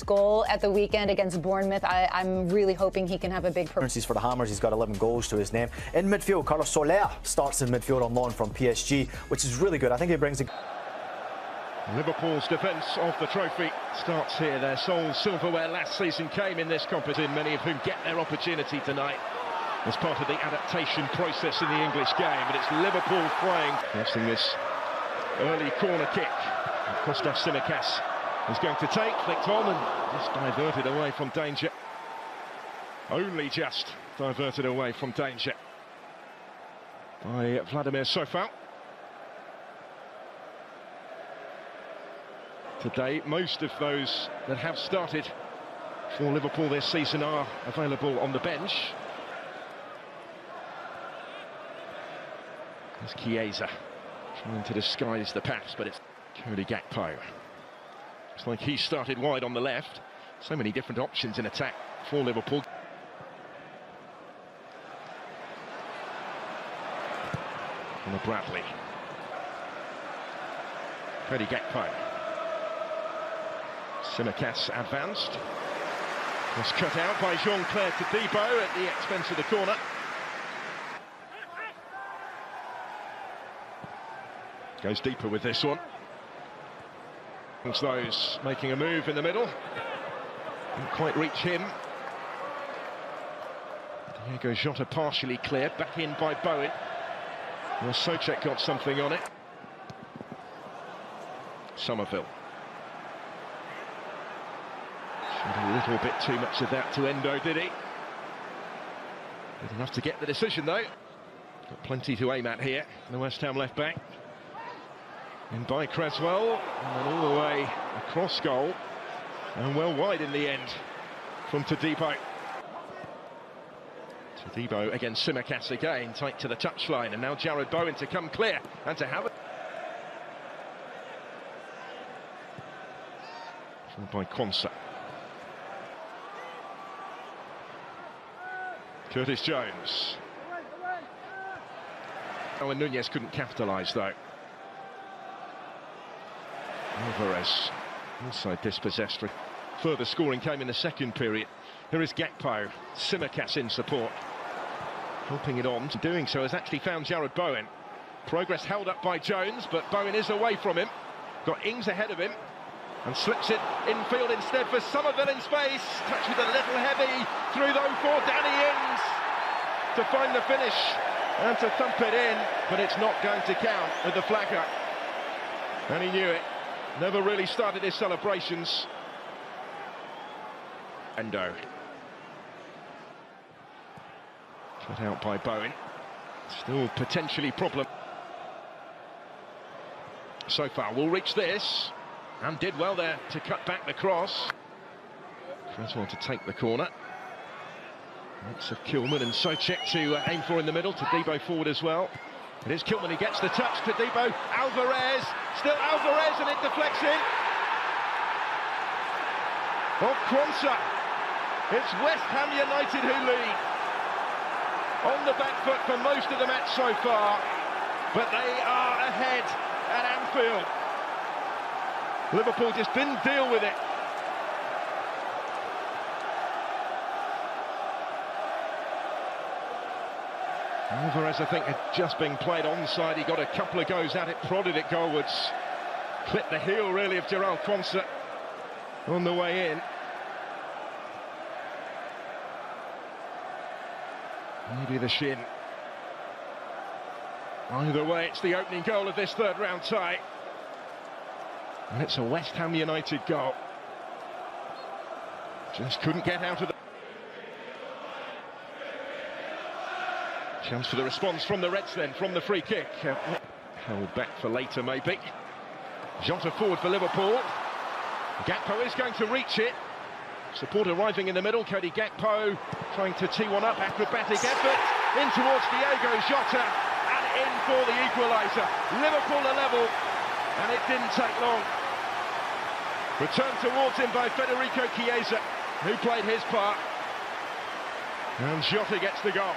Goal at the weekend against Bournemouth. I'm really hoping he can have a big performance for the Hammers. He's got 11 goals to his name. In midfield, Carlos Soler starts in midfield on loan from PSG, which is really good. I think he brings a... Liverpool's defence of the trophy starts here. Their sole silverware last season came in this competition, many of whom get their opportunity tonight as part of the adaptation process in the English game. But it's Liverpool playing. Facing this early corner kick. Kostas Tsimikas is going to take, flicked on and just diverted away from danger. Only just diverted away from danger by Vladimir Sofal. Today, most of those that have started for Liverpool this season are available on the bench. There's Chiesa trying to disguise the pass, but it's Cody Gakpo. Looks like he started wide on the left. So many different options in attack for Liverpool. Conor Bradley. Cody Gakpo. Tsimikas advanced. Was cut out by Jean-Claire Todibo at the expense of the corner. Goes deeper with this one. Those making a move in the middle. Didn't quite reach him. Diego Jota partially cleared. Back in by Bowen. Well, Souček got something on it. Somerville. Showed a little bit too much of that to Endo, did he? Good enough to get the decision, though. Got plenty to aim at here. The West Ham left back. In by Cresswell, and then all the way across goal, and well wide in the end from Todibo. Todibo against Tsimikas again, tight to the touchline, and now Jarrod Bowen to come clear and to have it. Followed by Quansah. Curtis Jones. Oh, and Nunez couldn't capitalise though. Alvarez also dispossessed. Further scoring came in the second period. Here is Gakpo. Tsimikas in support. Helping it on. Doing so has actually found Jarrod Bowen. Progress held up by Jones, but Bowen is away from him. Got Ings ahead of him. And slips it infield instead for Somerville in space. Touch with a little heavy. Through though for Danny Ings. To find the finish. And to thump it in. But it's not going to count with the flag up. And he knew it. Never really started his celebrations. Endo. Cut out by Bowen. Still potentially problem. So far, will reach this. And did well there to cut back the cross. Cresswell to take the corner. Lots of Kilman and Souček to aim for in the middle. Todibo forward as well. It is Kilman who gets the touch. Todibo, Alvarez. Still Alvarez, and it deflects in. Of Quansah. It's West Ham United who lead. On the back foot for most of the match so far. But they are ahead at Anfield. Liverpool just didn't deal with it. Alvarez, I think, had just been played onside. He got a couple of goes at it, prodded it goalwards. Clipped the heel, really, of Jarrod Quansah on the way in. Maybe the shin. Either way, it's the opening goal of this third round tie. And it's a West Ham United goal. Just couldn't get out of the... Chance for the response from the Reds then, from the free kick. Held back for later, maybe. Jota forward for Liverpool. Gakpo is going to reach it. Support arriving in the middle. Cody Gakpo trying to tee one up. Acrobatic effort. In towards Diego Jota. And in for the equaliser. Liverpool a level. And it didn't take long. Returned towards him by Federico Chiesa, who played his part. And Jota gets the goal.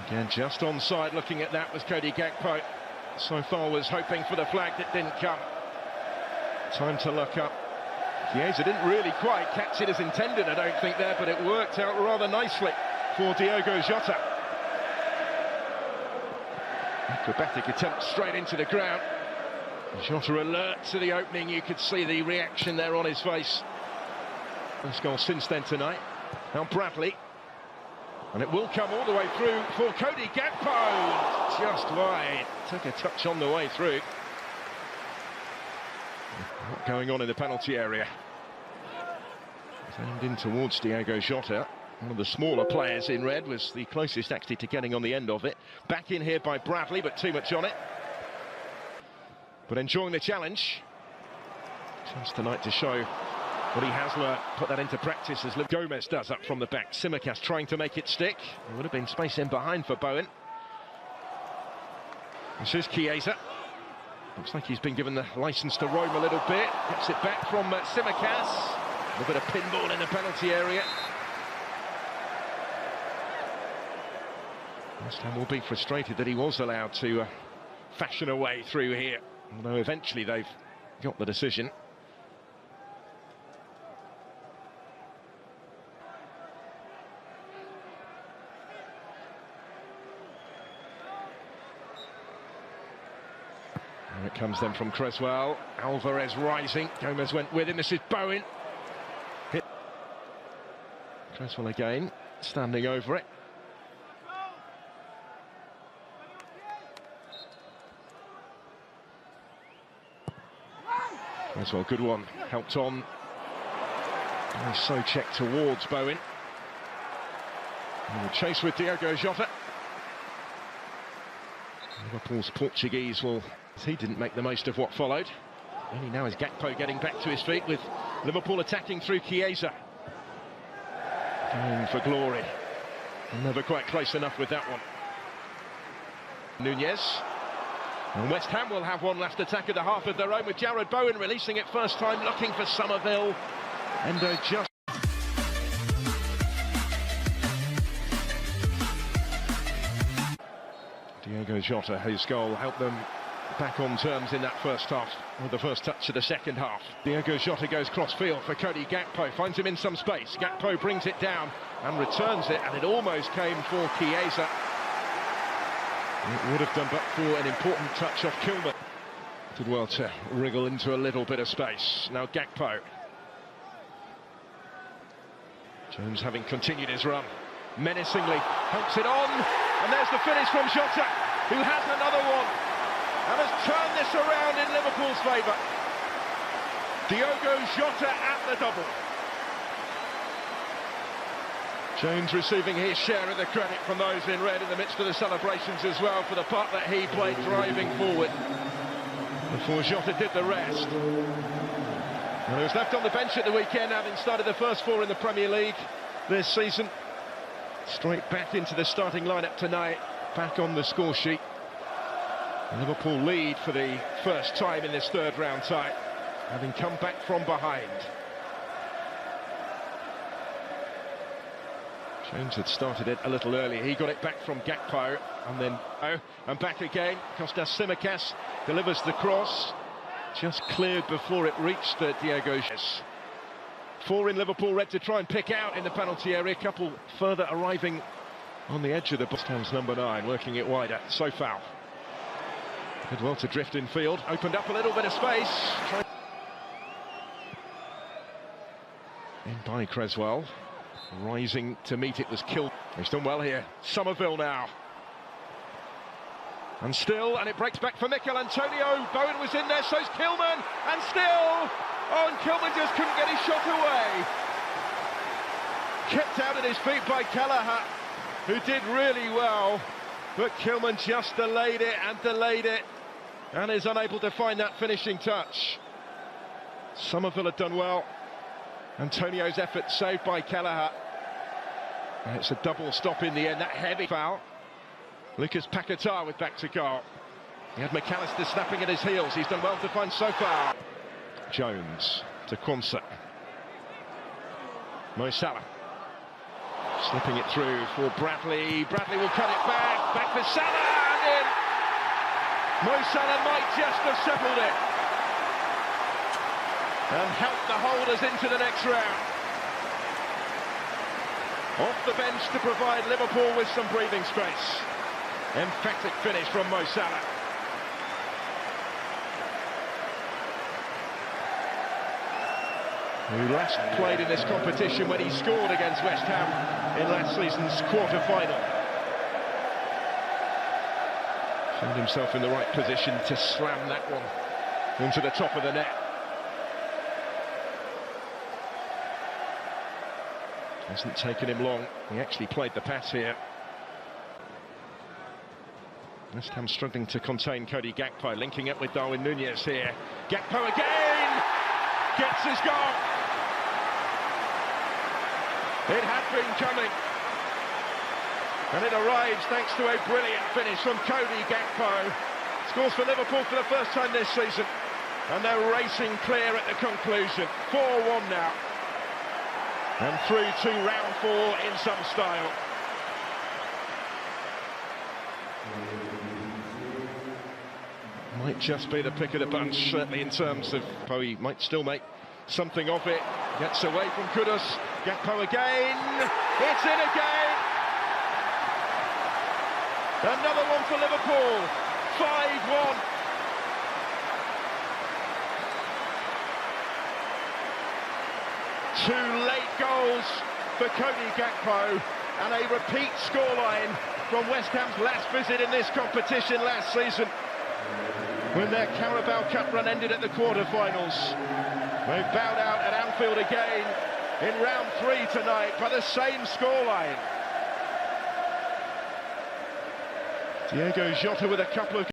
Again, just onside, looking at that was Cody Gakpo. So far was hoping for the flag that didn't come. Time to look up. Chiesa didn't really quite catch it as intended, I don't think there, but it worked out rather nicely for Diogo Jota. Acrobatic attempt straight into the ground. Jota alert to the opening, you could see the reaction there on his face. First goal since then tonight. Now Bradley. And it will come all the way through for Cody Gakpo. Just wide. Took a touch on the way through. What going on in the penalty area? It's aimed in towards Diogo Jota. One of the smaller players in red, was the closest actually to getting on the end of it. Back in here by Bradley, but too much on it. But enjoying the challenge. Chance tonight to show what he has learnt, put that into practice as Gomez does up from the back. Simicast trying to make it stick. There would have been space in behind for Bowen. This is Chiesa. Looks like he's been given the licence to roam a little bit. Gets it back from Simicast. A little bit of pinball in the penalty area. West Ham will be frustrated that he was allowed to fashion a way through here, although eventually they've got the decision. Here it comes then from Creswell. Alvarez rising. Gomez went with him. This is Bowen. Hit. Creswell again, standing over it. Creswell, good one. Helped on. Nice so check towards Bowen. And the chase with Diogo Jota. Liverpool's Portuguese will... He didn't make the most of what followed. Only now is Gakpo getting back to his feet with Liverpool attacking through Chiesa. Going for glory. Never quite close enough with that one. Nunez. And West Ham will have one last attack at the half of their own with Jarrod Bowen releasing it first time, looking for Somerville. Endo just... Diogo Jota, his goal helped them back on terms in that first half, with the first touch of the second half. Diogo Jota goes cross-field for Cody Gakpo, finds him in some space. Gakpo brings it down and returns it, and it almost came for Chiesa. It would have done but for an important touch off Kilman. Did well to wriggle into a little bit of space. Now Gakpo. Jones having continued his run. Menacingly helps it on, and there's the finish from Jota, who has another one. And has turned this around in Liverpool's favour. Diogo Jota at the double. Jones receiving his share of the credit from those in red in the midst of the celebrations as well for the part that he played driving forward before Jota did the rest. And he was left on the bench at the weekend, having started the first four in the Premier League this season. Straight back into the starting lineup tonight, back on the score sheet. Liverpool lead for the first time in this third round tie, having come back from behind. Jones had started it a little early. He got it back from Gakpo, and then and back again. Kostas Tsimikas delivers the cross, just cleared before it reached Diogo Jota. Four in Liverpool red to try and pick out in the penalty area. A couple further arriving on the edge of the box. Ham's number 9 working it wider. So foul. Did well to drift in field, opened up a little bit of space. In by Creswell, rising to meet it was killed. He's done well here. Somerville now. And still, and it breaks back for Mikel Antonio. Bowen was in there, so's Kilman, and still, oh, and Kilman just couldn't get his shot away. Kept out at his feet by Kelleher, who did really well, but Kilman just delayed it, and is unable to find that finishing touch. Somerville had done well. Antonio's effort saved by Kelleher. And it's a double stop in the end, that heavy foul. Lucas Paquetá with back to goal. He had McAllister snapping at his heels. He's done well to find so far. Jones to Quansah. Mo Salah. Slipping it through for Bradley. Bradley will cut it back. Back for Salah and in. Mo Salah might just have settled it and helped the holders into the next round. Off the bench to provide Liverpool with some breathing space. Emphatic finish from Mo Salah. Who last played in this competition when he scored against West Ham in last season's quarter-final. Found himself in the right position to slam that one into the top of the net. Hasn't taken him long. He actually played the pass here. West Ham struggling to contain Cody Gakpo, linking up with Darwin Núñez here. Gakpo again! Gets his goal! It had been coming. And it arrives thanks to a brilliant finish from Cody Gakpo. Scores for Liverpool for the first time this season. And they're racing clear at the conclusion. 4-1 now. And through to round 4 in some style. Might just be the pick of the bunch, certainly in terms of Bowie might still make something of it. Gets away from Kudus. Gakpo again. It's in again. Another one for Liverpool. 5-1. Two late goals for Cody Gakpo and a repeat scoreline from West Ham's last visit in this competition last season when their Carabao Cup run ended at the quarter-finals. They've bowed out at Anfield again in round 3 tonight by the same scoreline. Diego Jota with a couple of